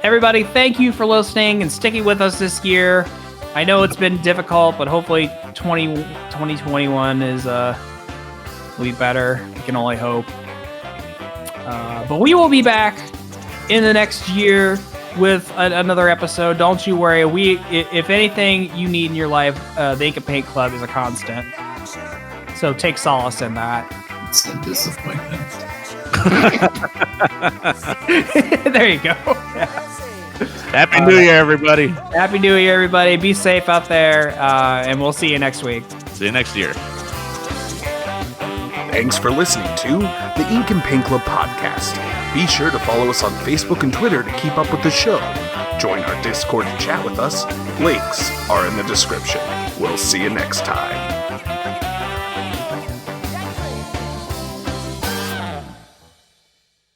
everybody, thank you for listening and sticking with us this year. I know it's been difficult, but hopefully 2021 is will be better. We can only hope. But we will be back in the next year with another episode. Don't you worry. If anything you need in your life, the Ink and Paint Club is a constant. So take solace in that. It's a disappointment. There you go. Happy New Year, everybody. Happy New Year, everybody. Be safe out there, and we'll see you next week. See you next year. Thanks for listening to the Ink and Paint Club podcast. Be sure to follow us on Facebook and Twitter to keep up with the show. Join our Discord to chat with us. Links are in the description. We'll see you next time.